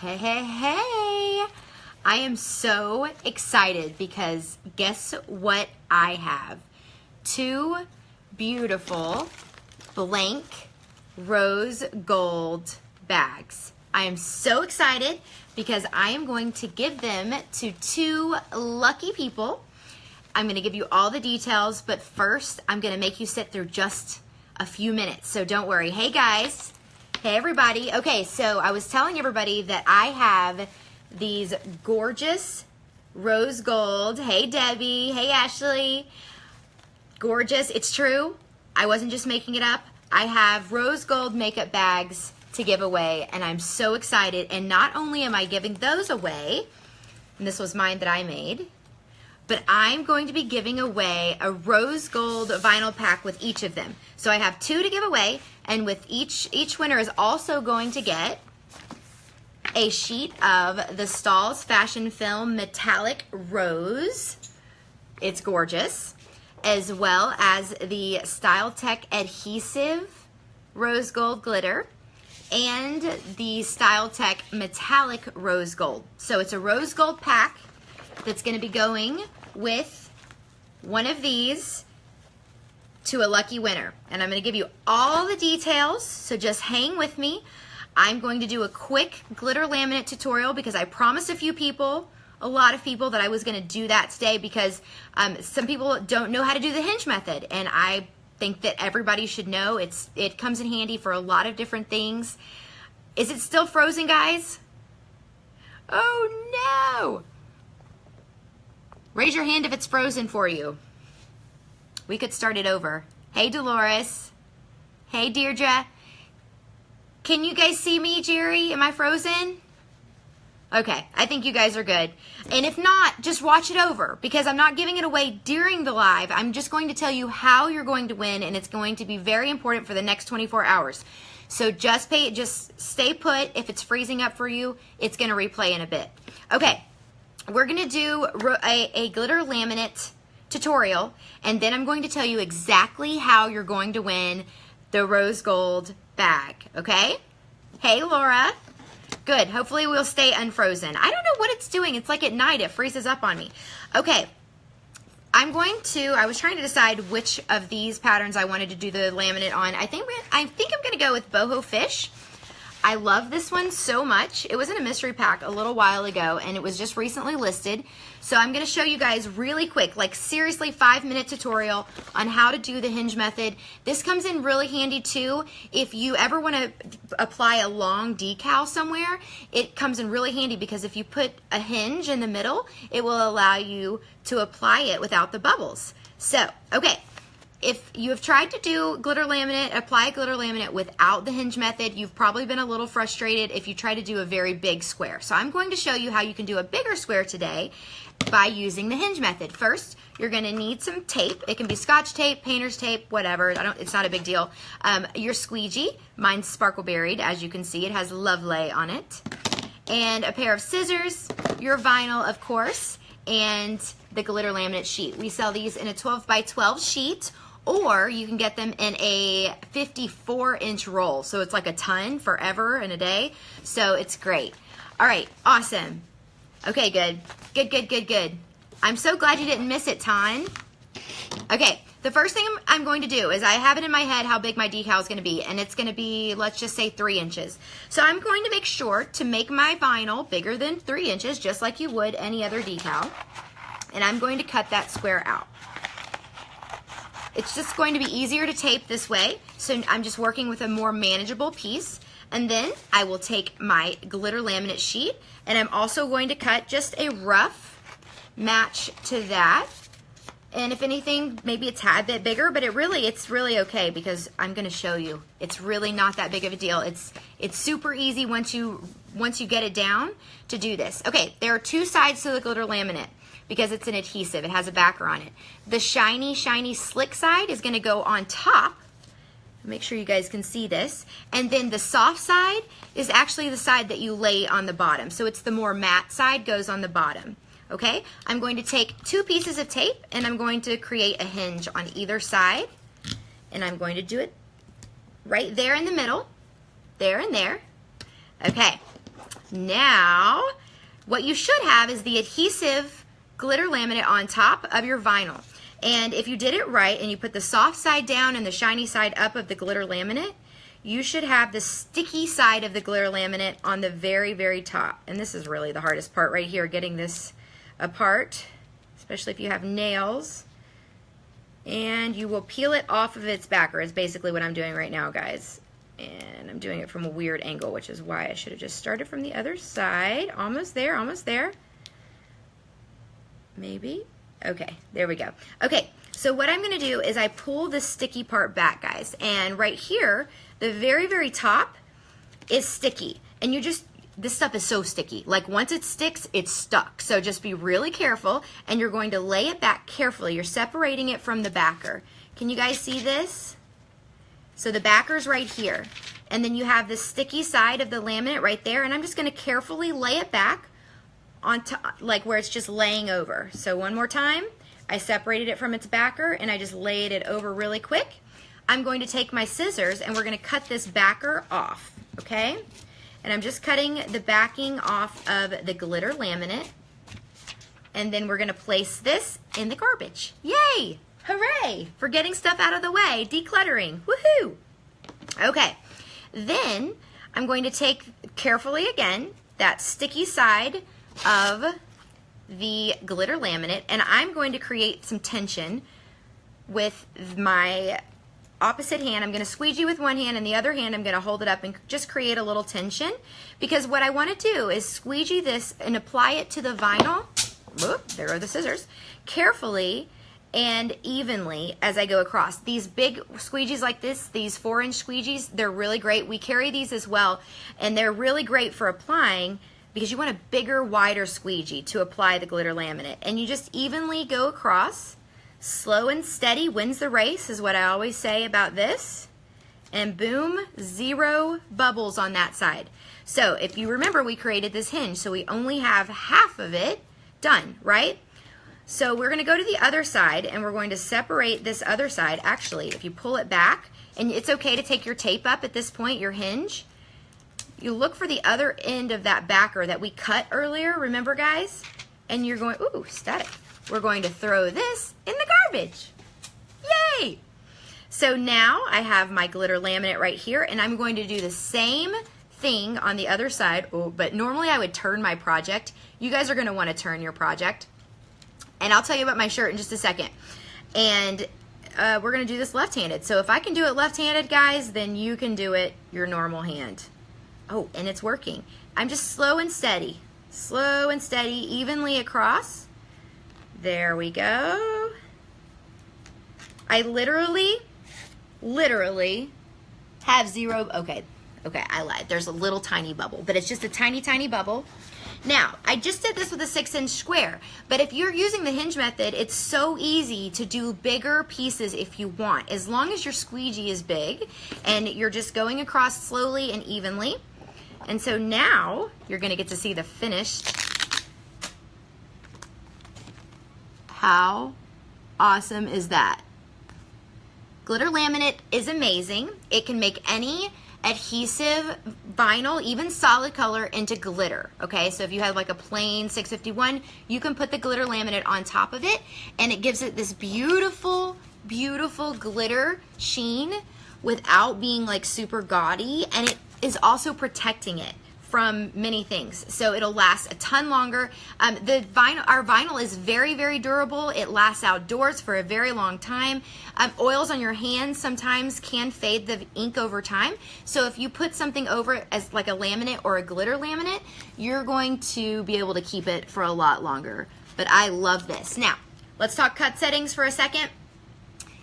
Hey, hey, hey! I am so excited because guess what I have? 2 beautiful blank rose gold bags. I am so excited because I am going to give them to 2 lucky people. I'm going to give you all the details, but first I'm going to make you sit through just a few minutes, so don't worry. Hey guys! Hey everybody. Okay, so I was telling everybody that I have these gorgeous rose gold. Hey Debbie. Hey Ashley. Gorgeous. It's true. I wasn't just making it up. I have rose gold makeup bags to give away, and I'm so excited. And not only am I giving those away, and this was mine that I made, but I'm going to be giving away a rose gold vinyl pack with each of them. So I have 2 to give away, and with each winner is also going to get a sheet of the Stahl's Fashion Film Metallic Rose. It's gorgeous. As well as the Style Tech Adhesive Rose Gold Glitter and the Style Tech Metallic Rose Gold. So it's a rose gold pack that's going to be going with one of these to a lucky winner. And I'm going to give you all the details, so just hang with me. I'm going to do a quick glitter laminate tutorial because I promised a lot of people that I was going to do that today because some people don't know how to do the hinge method, and I think that everybody should know. It comes in handy for a lot of different things. Is it still frozen, guys? Oh no! Raise your hand if it's frozen for you. We could start it over. Hey Dolores. Hey Deirdre. Can you guys see me, Jerry? Am I frozen? Okay, I think you guys are good. And if not, just watch it over because I'm not giving it away during the live. I'm just going to tell you how you're going to win, and it's going to be very important for the next 24 hours. So just stay put. If it's freezing up for you, it's going to replay in a bit. Okay, we're going to do a glitter laminate tutorial, and then I'm going to tell you exactly how you're going to win the rose gold bag, okay? Hey, Laura. Good. Hopefully we'll stay unfrozen. I don't know what it's doing. It's like at night it freezes up on me. Okay. I was trying to decide which of these patterns I wanted to do the laminate on. I think I'm going to go with Boho Fish. I love this one so much. It was in a mystery pack a little while ago, and it was just recently listed. So I'm going to show you guys really quick, like seriously 5-minute tutorial on how to do the hinge method. This comes in really handy too. If you ever want to apply a long decal somewhere, it comes in really handy because if you put a hinge in the middle, it will allow you to apply it without the bubbles. So, okay. If you have tried to do glitter laminate, apply glitter laminate without the hinge method, you've probably been a little frustrated if you try to do a very big square. So I'm going to show you how you can do a bigger square today by using the hinge method. First, you're going to need some tape. It can be Scotch tape, painter's tape, whatever. It's not a big deal. Your squeegee, mine's SparkleBerry, as you can see. It has Lovely on it. And a pair of scissors, your vinyl, of course, and the glitter laminate sheet. We sell these in a 12 by 12 sheet, or you can get them in a 54-inch roll. So it's like a ton forever and a day. So it's great. All right, awesome. Okay, good. Good. I'm so glad you didn't miss it, Ton. Okay, the first thing I'm going to do is I have it in my head how big my decal is going to be, and it's going to be, let's just say 3 inches. So I'm going to make sure to make my vinyl bigger than 3 inches, just like you would any other decal. And I'm going to cut that square out. It's just going to be easier to tape this way, so I'm just working with a more manageable piece. And then I will take my glitter laminate sheet, and I'm also going to cut just a rough match to that. And if anything, maybe a tad bit bigger, but it's really okay because I'm going to show you. It's really not that big of a deal. It's super easy once you get it down to do this. Okay, there are 2 sides to the glitter laminate because it's an adhesive. It has a backer on it. The shiny, slick side is going to go on top. Make sure you guys can see this. And then the soft side is actually the side that you lay on the bottom. So it's the more matte side goes on the bottom. Okay, I'm going to take 2 pieces of tape and I'm going to create a hinge on either side. And I'm going to do it right there in the middle, there and there. Okay, Now, what you should have is the adhesive glitter laminate on top of your vinyl. And if you did it right and you put the soft side down and the shiny side up of the glitter laminate, you should have the sticky side of the glitter laminate on the very, very top. And this is really the hardest part right here, getting this apart, especially if you have nails. And you will peel it off of its backer is basically what I'm doing right now, guys. And I'm doing it from a weird angle, which is why I should have just started from the other side. Almost there, almost there. Maybe. Okay, there we go. Okay, so what I'm going to do is I pull the sticky part back, guys. And right here, the very, very top is sticky. And you just, this stuff is so sticky. Like once it sticks, it's stuck. So just be really careful. And you're going to lay it back carefully. You're separating it from the backer. Can you guys see this? So the backer's right here. And then you have the sticky side of the laminate right there. And I'm just going to carefully lay it back on top, like where it's just laying over. So one more time, I separated it from its backer and I just laid it over really quick. I'm going to take my scissors and we're going to cut this backer off, okay? And I'm just cutting the backing off of the glitter laminate. And then we're going to place this in the garbage. Yay! Hooray! For getting stuff out of the way, decluttering. Woohoo! Okay, then I'm going to take carefully again that sticky side of the glitter laminate and I'm going to create some tension with my opposite hand. I'm going to squeegee with one hand and the other hand I'm going to hold it up and just create a little tension, because what I want to do is squeegee this and apply it to the vinyl. Whoop, there are the scissors. Carefully and evenly as I go across. These big squeegees like this, these 4-inch squeegees, they're really great. We carry these as well and they're really great for applying, because you want a bigger, wider squeegee to apply the glitter laminate. And you just evenly go across. Slow and steady wins the race is what I always say about this. And boom, 0 bubbles on that side. So if you remember, we created this hinge, so we only have half of it done, right? So we're gonna go to the other side and we're going to separate this other side. Actually, if you pull it back, and it's okay to take your tape up at this point, your hinge, you look for the other end of that backer that we cut earlier, remember guys? And you're going, ooh, static. We're going to throw this in the garbage. Yay! So now I have my glitter laminate right here and I'm going to do the same thing on the other side. Oh, but normally I would turn my project. You guys are gonna wanna turn your project. And I'll tell you about my shirt in just a second. And we're gonna do this left-handed. So if I can do it left-handed, guys, then you can do it your normal hand. Oh, and it's working. I'm just slow and steady, evenly across. There we go. I literally have 0, okay, I lied. There's a little tiny bubble, but it's just a tiny, tiny bubble. Now, I just did this with a 6-inch square, but if you're using the hinge method, it's so easy to do bigger pieces if you want, as long as your squeegee is big and you're just going across slowly and evenly. And so now you're gonna get to see the finished. How awesome is that? Glitter laminate is amazing. It can make any adhesive vinyl, even solid color, into glitter, okay? So if you have like a plain 651, you can put the glitter laminate on top of it and it gives it this beautiful, beautiful glitter sheen without being like super gaudy, and it is also protecting it from many things, so it'll last a ton longer. Our vinyl is very, very durable. It lasts outdoors for a very long time. Oils on your hands sometimes can fade the ink over time, so if you put something over it as like a laminate or a glitter laminate, you're going to be able to keep it for a lot longer. But I love this. Now, let's talk cut settings for a second.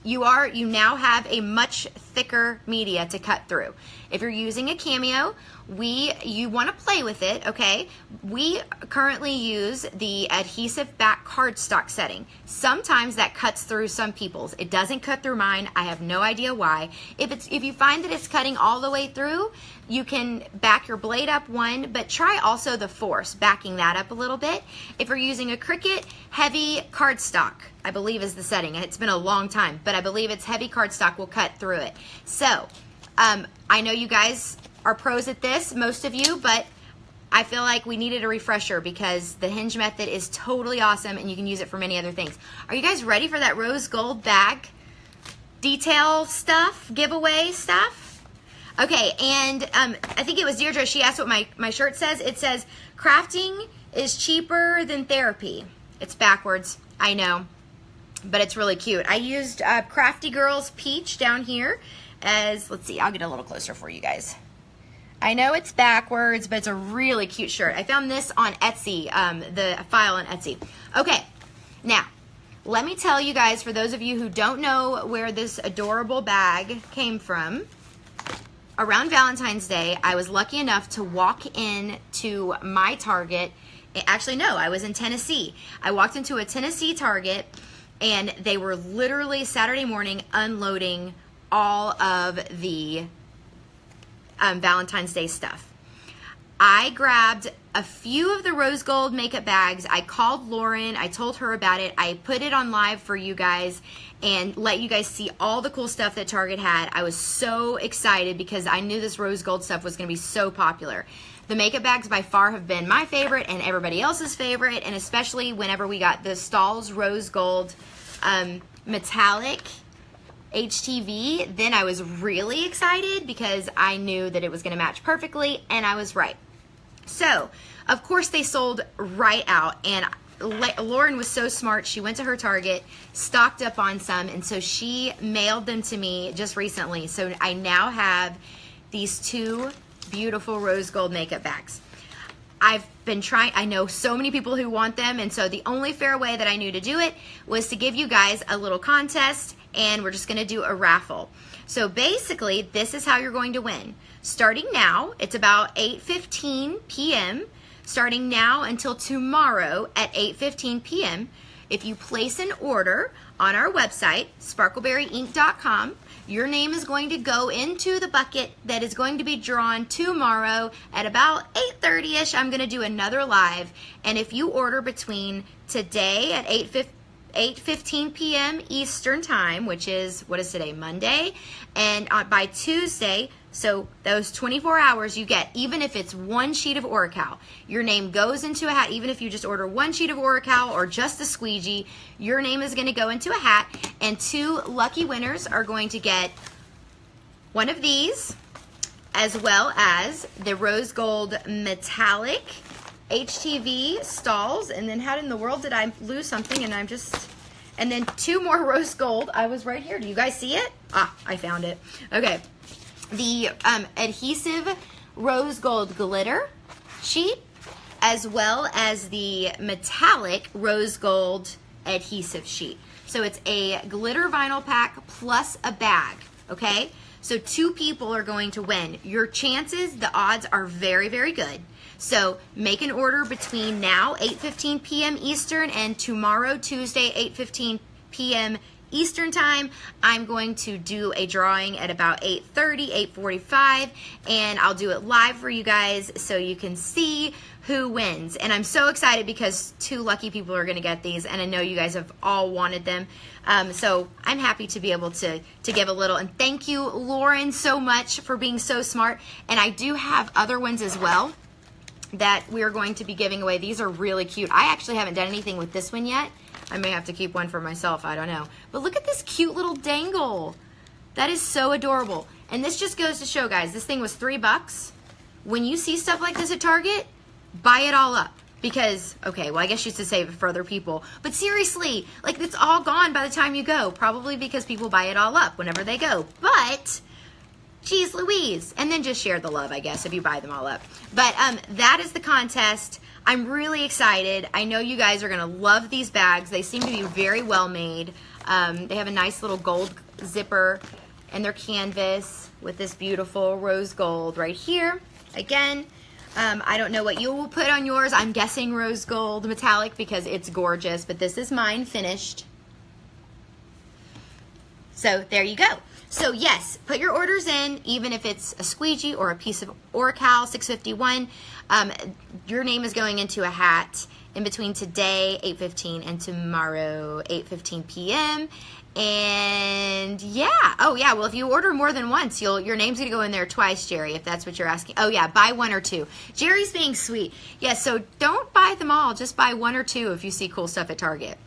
You now have a much thicker media to cut through. If you're using a Cameo, you want to play with it, okay? We currently use the adhesive back cardstock setting. Sometimes that cuts through some people's. It doesn't cut through mine. I have no idea why. If you find that it's cutting all the way through, you can back your blade up one, but try also the force, backing that up a little bit. If you're using a Cricut, heavy cardstock, I believe is the setting. It's been a long time, but I believe it's heavy cardstock will cut through it. So, I know you guys are pros at this, most of you, but I feel like we needed a refresher because the Hinge method is totally awesome and you can use it for many other things. Are you guys ready for that rose gold bag detail stuff, giveaway stuff? Okay, and I think it was Deirdre, she asked what my shirt says. It says, crafting is cheaper than therapy. It's backwards, I know, but it's really cute. I used Crafty Girls Peach down here as, let's see, I'll get a little closer for you guys. I know it's backwards, but it's a really cute shirt. I found this on Etsy, the file on Etsy. Okay, now, let me tell you guys, for those of you who don't know where this adorable bag came from, around Valentine's Day, I was lucky enough to walk in to my Target. Actually, no, I was in Tennessee. I walked into a Tennessee Target, and they were literally Saturday morning unloading all of the Valentine's Day stuff. I grabbed a few of the rose gold makeup bags. I called Lauren. I told her about it. I put it on live for you guys and let you guys see all the cool stuff that Target had. I was so excited because I knew this rose gold stuff was going to be so popular. The makeup bags by far have been my favorite and everybody else's favorite, and especially whenever we got the Stahl's rose gold metallic HTV, then I was really excited because I knew that it was going to match perfectly, and I was right. So, of course, they sold right out, and Lauren was so smart. She went to her Target, stocked up on some, and so she mailed them to me just recently. So I now have these two beautiful rose gold makeup bags. I've been trying, I know so many people who want them, and so the only fair way that I knew to do it was to give you guys a little contest, and we're just going to do a raffle. So basically, this is how you're going to win. Starting now, it's about 8:15 p.m., starting now until tomorrow at 8:15 p.m., if you place an order on our website, SparkleBerryInc.com, your name is going to go into the bucket that is going to be drawn tomorrow at about 8:30ish. I'm going to do another live, and if you order between today at 8:15 p.m. Eastern time, which is, what is today, Monday, and by Tuesday, so those 24 hours you get, even if it's one sheet of Oracal, your name goes into a hat. Even if you just order one sheet of Oracal or just a squeegee, your name is going to go into a hat, and two lucky winners are going to get one of these, as well as the rose gold metallic HTV Stahl's. And then how in the world did I lose something? And then two more rose gold. I was right here. Do you guys see it? Ah, I found it. Okay. The adhesive rose gold glitter sheet, as well as the metallic rose gold adhesive sheet. So it's a glitter vinyl pack plus a bag, okay? So two people are going to win. Your chances, the odds are very, very good. So make an order between now, 8:15 p.m. Eastern, and tomorrow, Tuesday, 8:15 p.m. Eastern time. I'm going to do a drawing at about 8:30, 8:45, and I'll do it live for you guys so you can see who wins. And I'm so excited because two lucky people are going to get these, and I know you guys have all wanted them. So I'm happy to be able to give a little. And thank you, Lauren, so much for being so smart. And I do have other ones as well that we are going to be giving away. These are really cute. I actually haven't done anything with this one yet. I may have to keep one for myself, I don't know. But look at this cute little dangle. That is so adorable. And this just goes to show, guys, this thing was $3. When you see stuff like this at Target, buy it all up. Because, okay, well, I guess you should save it for other people. But seriously, like, it's all gone by the time you go. Probably because people buy it all up whenever they go. But, geez Louise. And then just share the love, I guess, if you buy them all up. But that is the contest. I'm really excited. I know you guys are going to love these bags. They seem to be very well made. They have a nice little gold zipper, and they're canvas with this beautiful rose gold right here. Again, I don't know what you will put on yours. I'm guessing rose gold metallic because it's gorgeous, but this is mine finished. So there you go. So yes, put your orders in, even if it's a squeegee or a piece of Oracal 651. Your name is going into a hat, in between today, 8:15, and tomorrow, 8:15 p.m. And yeah, oh yeah, well if you order more than once, your name's gonna go in there twice, Jerry, if that's what you're asking. Oh yeah, buy one or two. Jerry's being sweet. Yeah, so don't buy them all, just buy one or two if you see cool stuff at Target.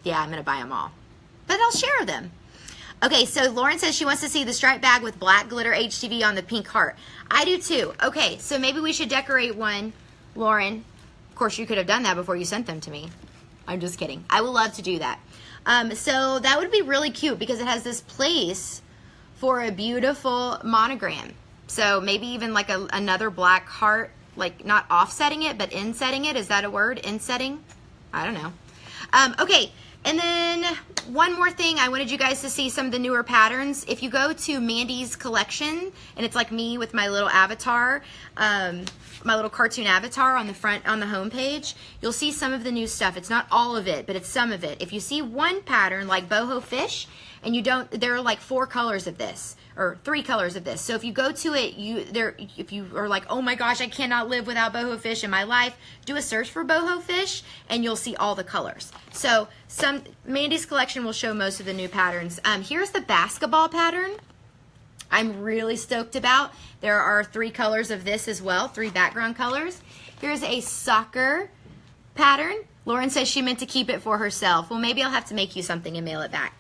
Yeah, I'm gonna buy them all, but I'll share them. Okay, so Lauren says she wants to see the striped bag with black glitter HTV on the pink heart. I do too. Okay, so maybe we should decorate one, Lauren. Of course, you could have done that before you sent them to me. I'm just kidding. I would love to do that. So that would be really cute because it has this place for a beautiful monogram. So maybe even like another black heart, like not offsetting it, but insetting it. Is that a word? Insetting? I don't know. Okay, and then one more thing. I wanted you guys to see some of the newer patterns. If you go to Mandy's collection, and it's like me with my little avatar, my little cartoon avatar on the front, on the home page, you'll see some of the new stuff. It's not all of it, but it's some of it. If you see one pattern like boho fish, and you don't, there are like 4 colors of this, or 3 colors of this. So if you go to it, if you are like, oh my gosh, I cannot live without boho fish in my life, do a search for boho fish, and you'll see all the colors. So Mandy's collection will show most of the new patterns. Here's the basketball pattern. I'm really stoked about. There are 3 colors of this as well, 3 background colors. Here's a soccer pattern. Lauren says she meant to keep it for herself. Well, maybe I'll have to make you something and mail it back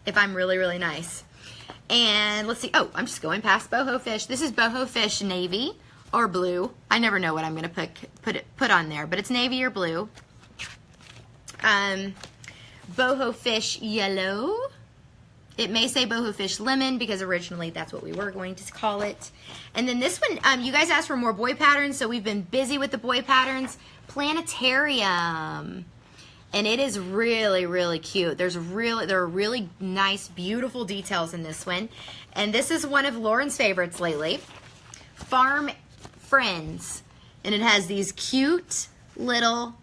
if I'm really, really nice. And let's see. Oh, I'm just going past boho fish. This is boho fish navy or blue. I never know what I'm going to put on there, but it's navy or blue. Boho fish yellow. It may say boho fish lemon because originally that's what we were going to call it. And then this one, you guys asked for more boy patterns, so we've been busy with the boy patterns. Planetarium. And it is really, really cute. There are really nice, beautiful details in this one. And this is one of Lauren's favorites lately. Farm Friends. And it has these cute little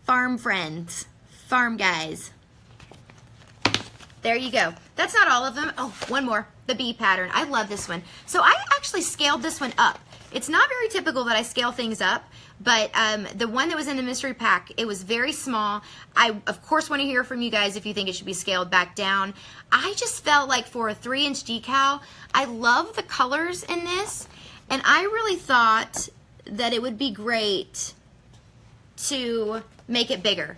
farm friends, farm guys. There you go. That's not all of them. Oh, one more. The bee pattern. I love this one. So I actually scaled this one up. It's not very typical that I scale things up, but the one that was in the mystery pack, it was very small. I, of course, want to hear from you guys if you think it should be scaled back down. I just felt like for a 3-inch decal, I love the colors in this, and I really thought that it would be great to make it bigger.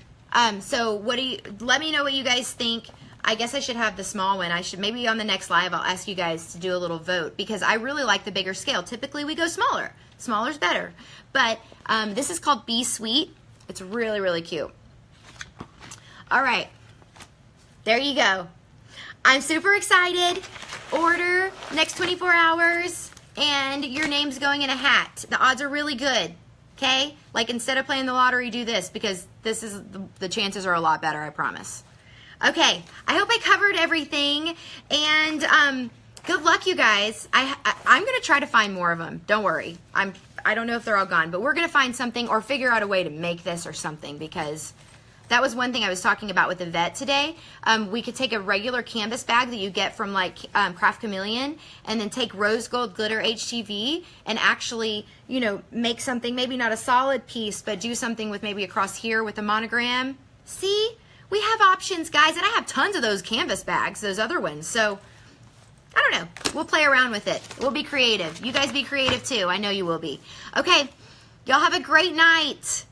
So let me know what you guys think. I guess I should have the small one. I should, maybe on the next live, I'll ask you guys to do a little vote because I really like the bigger scale. Typically, we go smaller. Smaller's better. But this is called Be Sweet. It's really, really cute. All right. There you go. I'm super excited. Order next 24 hours, and your name's going in a hat. The odds are really good. Okay? Like, instead of playing the lottery, do this because this is the chances are a lot better, I promise. Okay, I hope I covered everything, and good luck, you guys. I'm going to try to find more of them. Don't worry. I don't know if they're all gone, but we're going to find something or figure out a way to make this or something because that was one thing I was talking about with the vet today. We could take a regular canvas bag that you get from like Craft Chameleon and then take rose gold glitter HTV and actually, you know, make something, maybe not a solid piece, but do something with maybe across here with a monogram. See? We have options, guys, and I have tons of those canvas bags, those other ones. So, I don't know. We'll play around with it. We'll be creative. You guys be creative, too. I know you will be. Okay. Y'all have a great night.